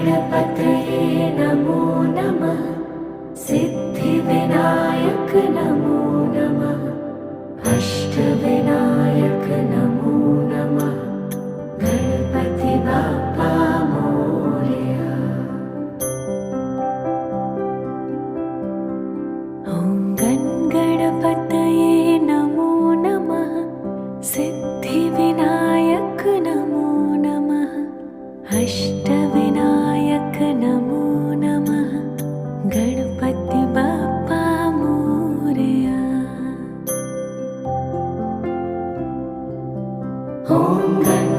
गणपतये नमो नमः। सिद्धिविनायक नमो नमः। अष्टविनायक नमो नमः। गणपति बाप्पा मोरया। ॐ गणपतये नमो नमः। सिद्धिविनायक नमो नमः। अष्टविनायक नमो नमः। गणपति बाप्पा मोरया। ॐ गण